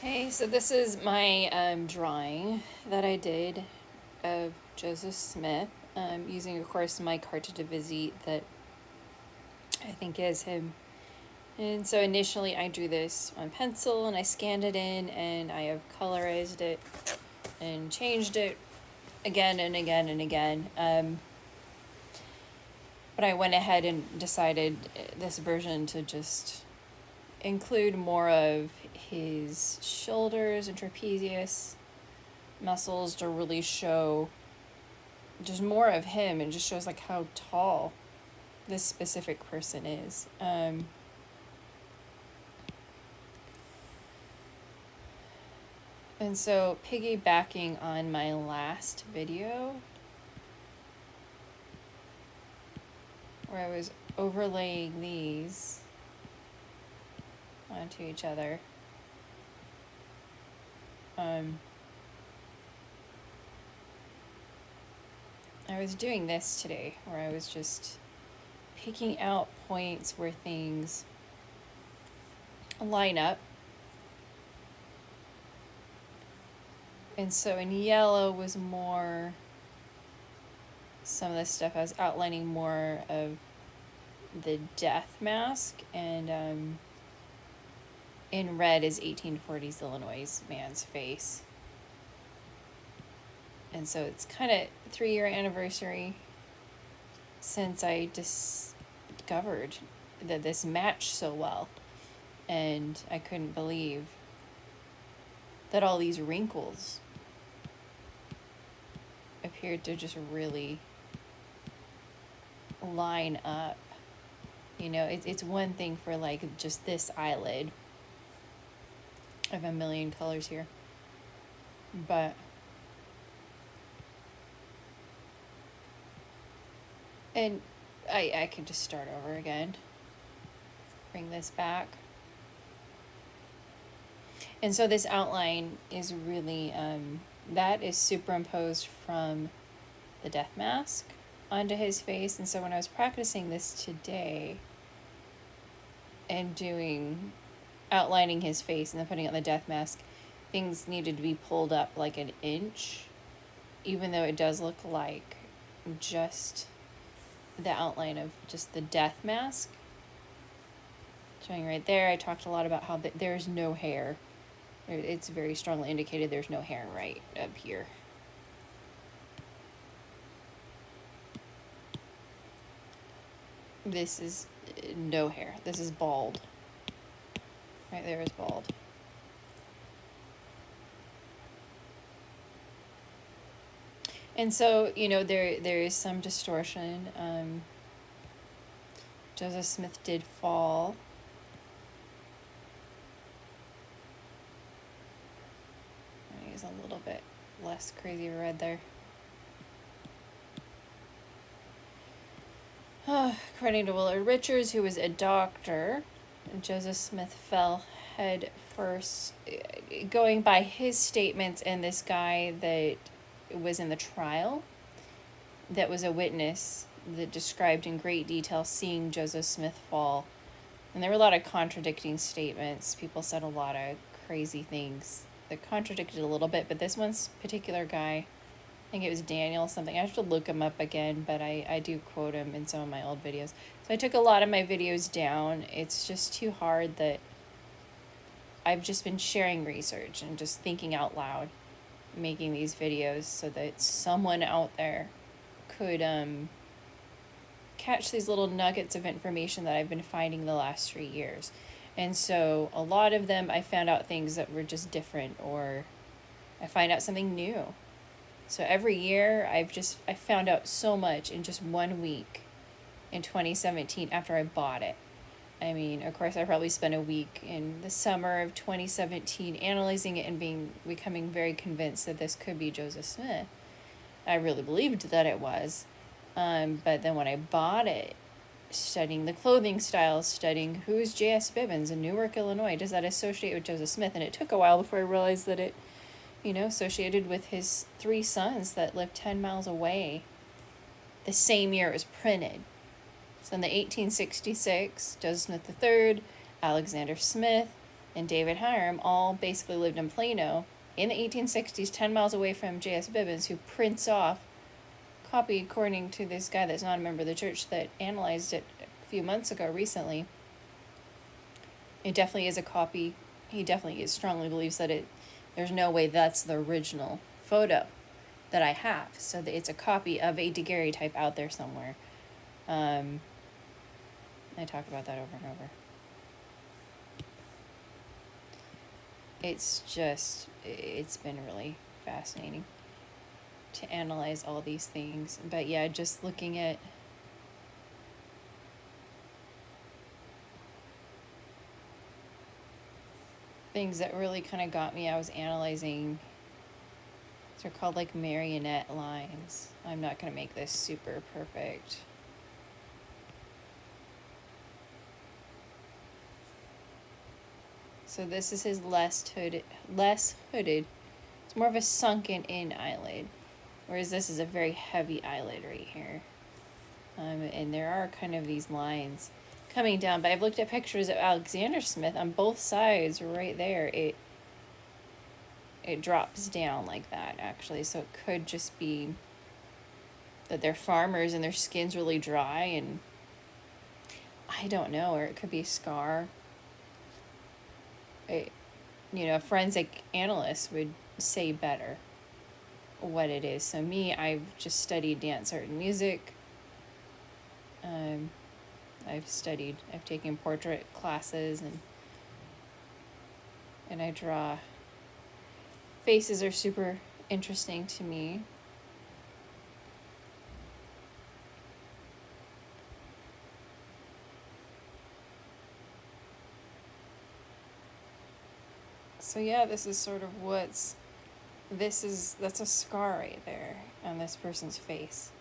Hey, so this is my drawing that I did of Joseph Smith, using, of course, my carte de visite that I think is him. And so initially I drew this on pencil and I scanned it in and I have colorized it and changed it again and again and again. But I went ahead and decided this version to just include more of his shoulders and trapezius muscles to really show just more of him, and just shows like how tall this specific person is. And so piggybacking on my last video where I was overlaying these onto each other, I was doing this today where I was just picking out points where things line up. And so in yellow was more some of this stuff. I was outlining more of the death mask, and in red is 1840s Illinois man's face. And so it's kind of 3-year anniversary since I discovered that this matched so well. And I couldn't believe that all these wrinkles appeared to just really line up. You know, it's one thing for like just this eyelid. I have a million colors here. But and I could just start over again. Bring this back. And so this outline is really, that is superimposed from the death mask onto his face. And so when I was practicing this today and outlining his face and then putting on the death mask, things needed to be pulled up like an inch, even though it does look like just the outline of just the death mask. Showing right there, I talked a lot about how there's no hair. It's very strongly indicated there's no hair right up here. This is no hair. This is bald. Right there is bald. And so, you know, there is some distortion. Joseph Smith did fall. I'll use a little bit less crazy red there. According to Willard Richards, who was a doctor, Joseph Smith fell head first. Going by his statements and this guy that was in the trial, that was a witness that described in great detail seeing Joseph Smith fall. And there were a lot of contradicting statements. People said a lot of crazy things that contradicted a little bit, but this one's particular guy, I think it was Daniel something. I have to look him up again, but I do quote him in some of my old videos. So I took a lot of my videos down. It's just too hard that I've just been sharing research and just thinking out loud, making these videos so that someone out there could catch these little nuggets of information that I've been finding the last 3 years. And so a lot of them, I found out things that were just different, or I find out something new. So every year I found out so much in just 1 week in 2017 after I bought it. I mean, of course, I probably spent a week in the summer of 2017 analyzing it and becoming very convinced that this could be Joseph Smith. I really believed that it was. But then when I bought it, studying the clothing styles, studying who is J.S. Bibbins in Newark, Illinois, does that associate with Joseph Smith? And it took a while before I realized that it, you know, associated with his 3 sons that lived 10 miles away the same year it was printed. So in the 1866, Joseph Smith III, Alexander Smith, and David Hiram all basically lived in Plano in the 1860s, 10 miles away from J.S. Bibbins, who prints off copy according to this guy that's not a member of the church that analyzed it a few months ago recently. It definitely is a copy. He definitely strongly believes that there's no way that's the original photo that I have. So that it's a copy of a daguerreotype out there somewhere. I talk about that over and over. It's been really fascinating to analyze all these things. But yeah, just looking at things that really kind of got me, I was analyzing, they're called like marionette lines. I'm not going to make this super perfect. So this is his less hooded. It's more of a sunken in eyelid, whereas this is a very heavy eyelid right here. And there are kind of these lines coming down, but I've looked at pictures of Alexander Smith on both sides right there. It drops down like that, actually. So it could just be that they're farmers and their skin's really dry, and I don't know, or it could be a scar. A forensic analyst would say better what it is. So me, I've just studied dance, art, and music. I've taken portrait classes, and I draw. Faces are super interesting to me. So yeah, this is sort of that's a scar right there on this person's face.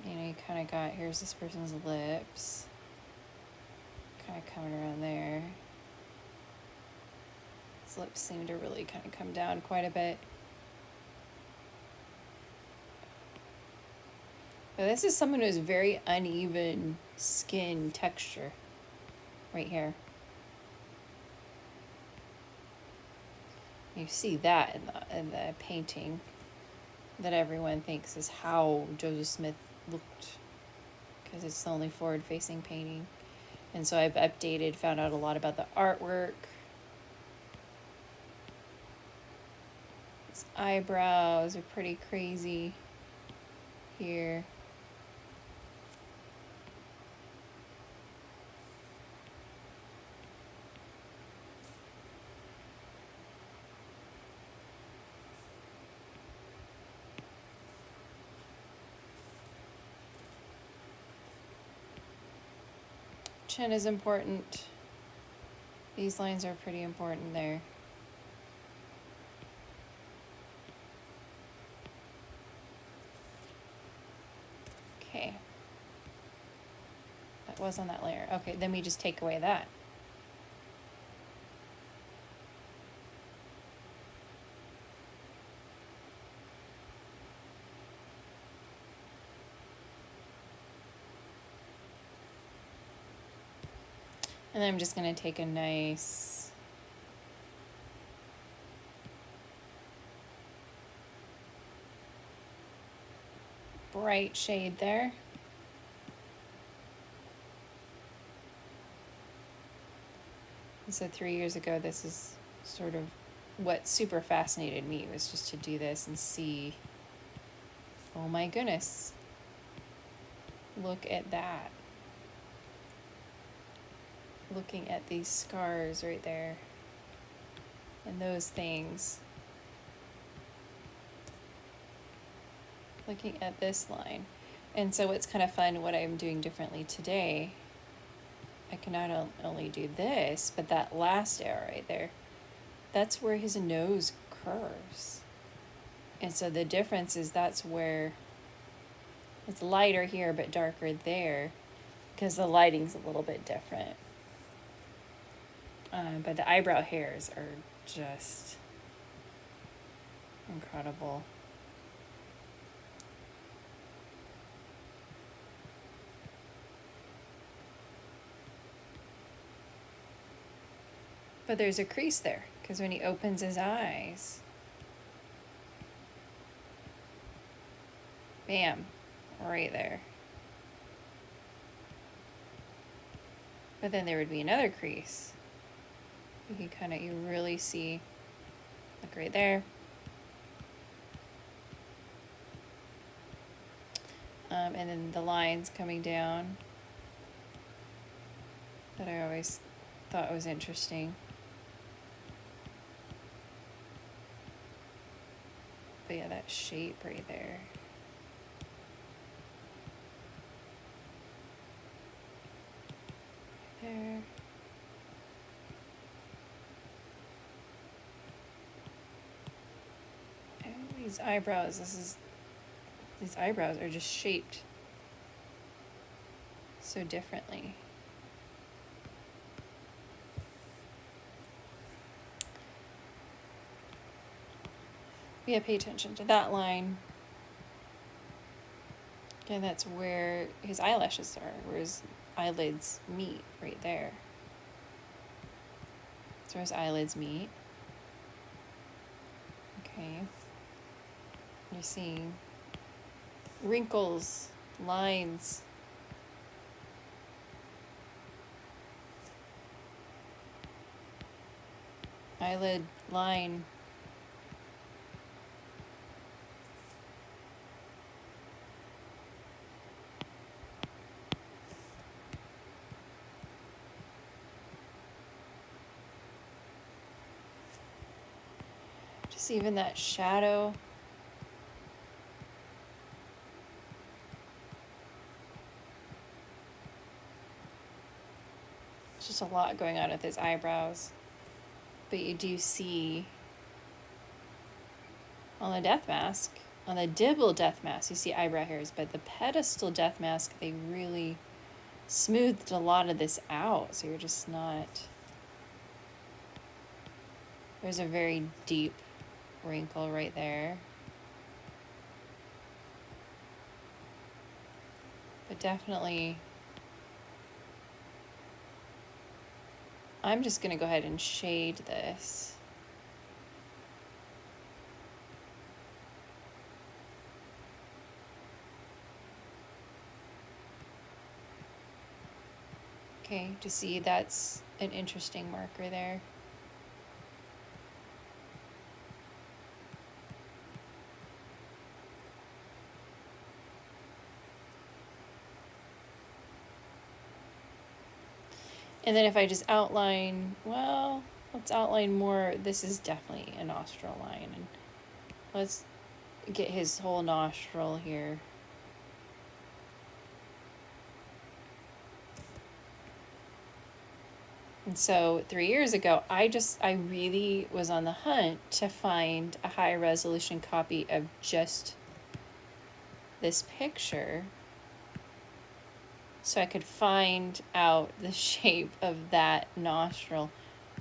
You kind of got, here's this person's lips, kind of coming around there. His lips seem to really kind of come down quite a bit. But this is someone who has very uneven skin texture right here. You see that in the painting that everyone thinks is how Joseph Smith looked, because it's the only forward-facing painting. And so I've found out a lot about the artwork. His eyebrows are pretty crazy here. Chin is important. These lines are pretty important there. Okay. That was on that layer. Okay, then we just take away that. And then I'm just going to take a nice bright shade there. And so 3 years ago, this is sort of what super fascinated me, was just to do this and see, oh my goodness, look at that. Looking at these scars right there and those things. Looking at this line. And so it's kind of fun what I'm doing differently today. I can not only do this, but that last arrow right there, that's where his nose curves. And so the difference is that's where it's lighter here but darker there, because the lighting's a little bit different. But the eyebrow hairs are just incredible. But there's a crease there, because when he opens his eyes, bam, right there. But then there would be another crease. You really see, look right there. And then the lines coming down that I always thought was interesting. But yeah, that shape right there. There. And these eyebrows, these eyebrows are just shaped so differently. Yeah, pay attention to that line. Again, that's where his eyelashes are, where his eyelids meet, right there. That's where his eyelids meet. Okay. You're seeing wrinkles, lines. Eyelid line. Just even that shadow. It's just a lot going on with his eyebrows. But you do see on the death mask, on the Dibble death mask, you see eyebrow hairs, but the pedestal death mask, they really smoothed a lot of this out, so you're just not... There's a very deep wrinkle right there. But definitely, I'm just going to go ahead and shade this. Okay, to see that's an interesting marker there. And then if I just outline, well, let's outline more. This is definitely a nostril line. And let's get his whole nostril here. And so 3 years ago, I really was on the hunt to find a high resolution copy of just this picture so I could find out the shape of that nostril.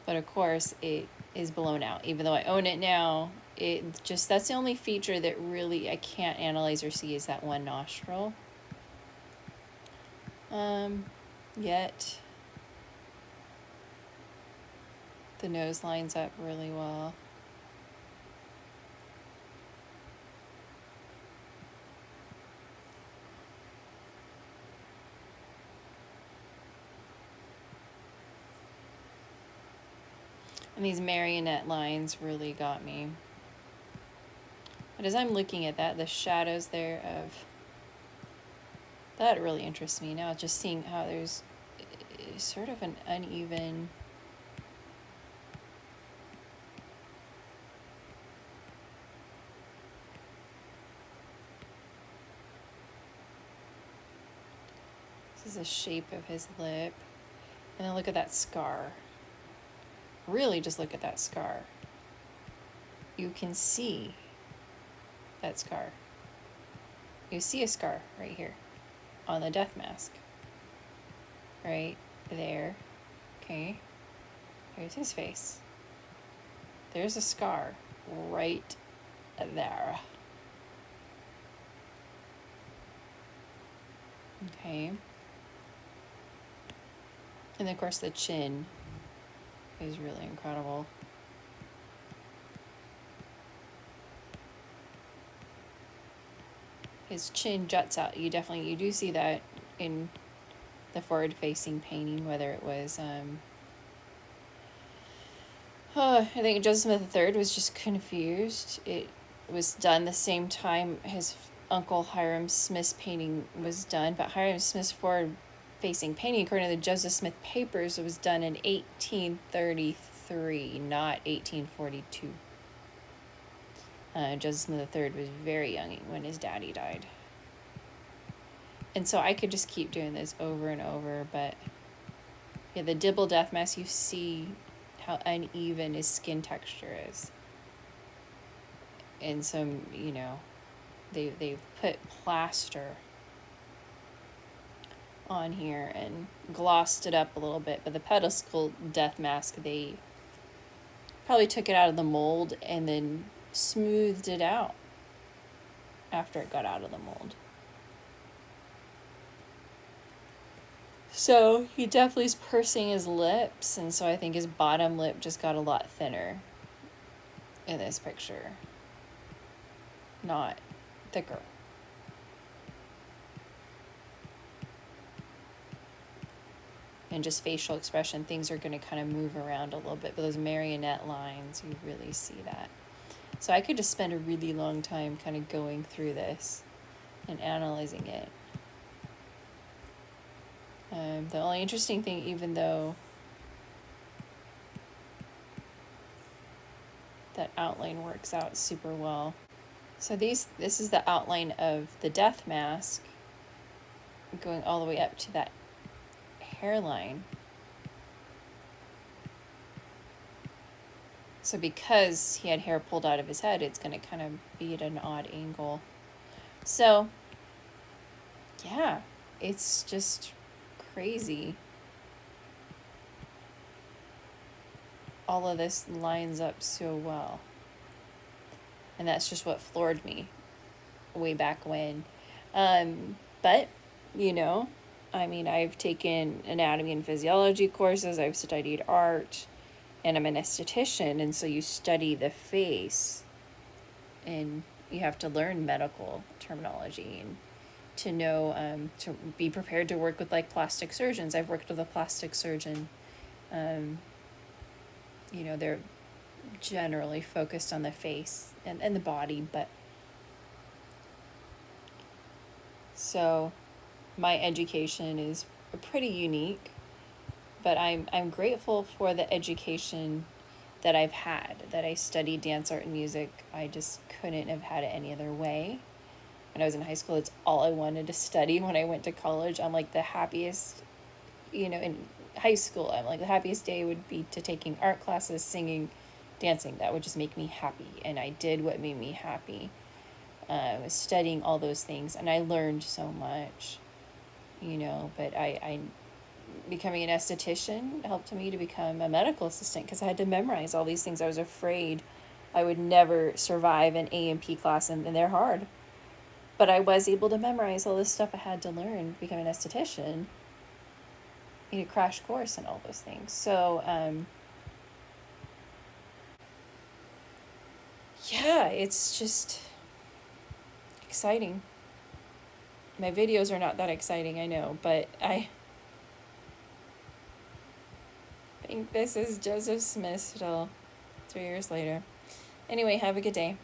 But of course it is blown out. Even though I own it now, that's the only feature that really I can't analyze or see is that one nostril. Yet the nose lines up really well. And these marionette lines really got me. But as I'm looking at that, the shadows there of... That really interests me now, just seeing how there's sort of an uneven... This is the shape of his lip. And then look at that scar. Really just look at that scar. You can see that scar. You see a scar right here on the death mask. Right there. Okay. Here's his face. There's a scar right there. Okay. And of course the chin. is really incredible. His chin juts out. You do see that in the forward-facing painting, whether it was I think Joseph Smith III was just confused. It was done the same time his uncle Hiram Smith's painting was done, but Hiram Smith's forward-facing painting, according to the Joseph Smith papers, was done in 1833, not 1842. Joseph Smith III was very young when his daddy died. And so I could just keep doing this over and over, but yeah, the Dibble death mask, you see how uneven his skin texture is. And so, you know, they've put plaster on here and glossed it up a little bit, but the pedestal death mask, they probably took it out of the mold and then smoothed it out after it got out of the mold. So he definitely is pursing his lips, and so I think his bottom lip just got a lot thinner in this picture, not thicker. And just facial expression, things are going to kind of move around a little bit, but those marionette lines, you really see that. So I could just spend a really long time kind of going through this and analyzing it. The only interesting thing, even though that outline works out super well. So this is the outline of the death mask going all the way up to that hairline. So because he had hair pulled out of his head, it's going to kind of be at an odd angle. So yeah, it's just crazy. All of this lines up so well. And that's just what floored me way back when. But, you know, I mean, I've taken anatomy and physiology courses, I've studied art, and I'm an esthetician, and so you study the face, and you have to learn medical terminology and to know, to be prepared to work with like plastic surgeons. I've worked with a plastic surgeon. You know, they're generally focused on the face and the body, but so my education is pretty unique, but I'm grateful for the education that I've had, that I studied dance, art, and music. I just couldn't have had it any other way. When I was in high school, it's all I wanted to study. When I went to college, I'm like the happiest, you know, in high school, I'm like the happiest day would be to taking art classes, singing, dancing. That would just make me happy, and I did what made me happy. I was studying all those things, and I learned so much, you know, but I becoming an esthetician helped me to become a medical assistant because I had to memorize all these things. I was afraid I would never survive an A&P class, and they're hard. But I was able to memorize all this stuff I had to learn to become an esthetician. In a crash course and all those things. So, yeah, it's just exciting. My videos are not that exciting, I know, but I think this is Joseph Smith still, 3 years later. Anyway, have a good day.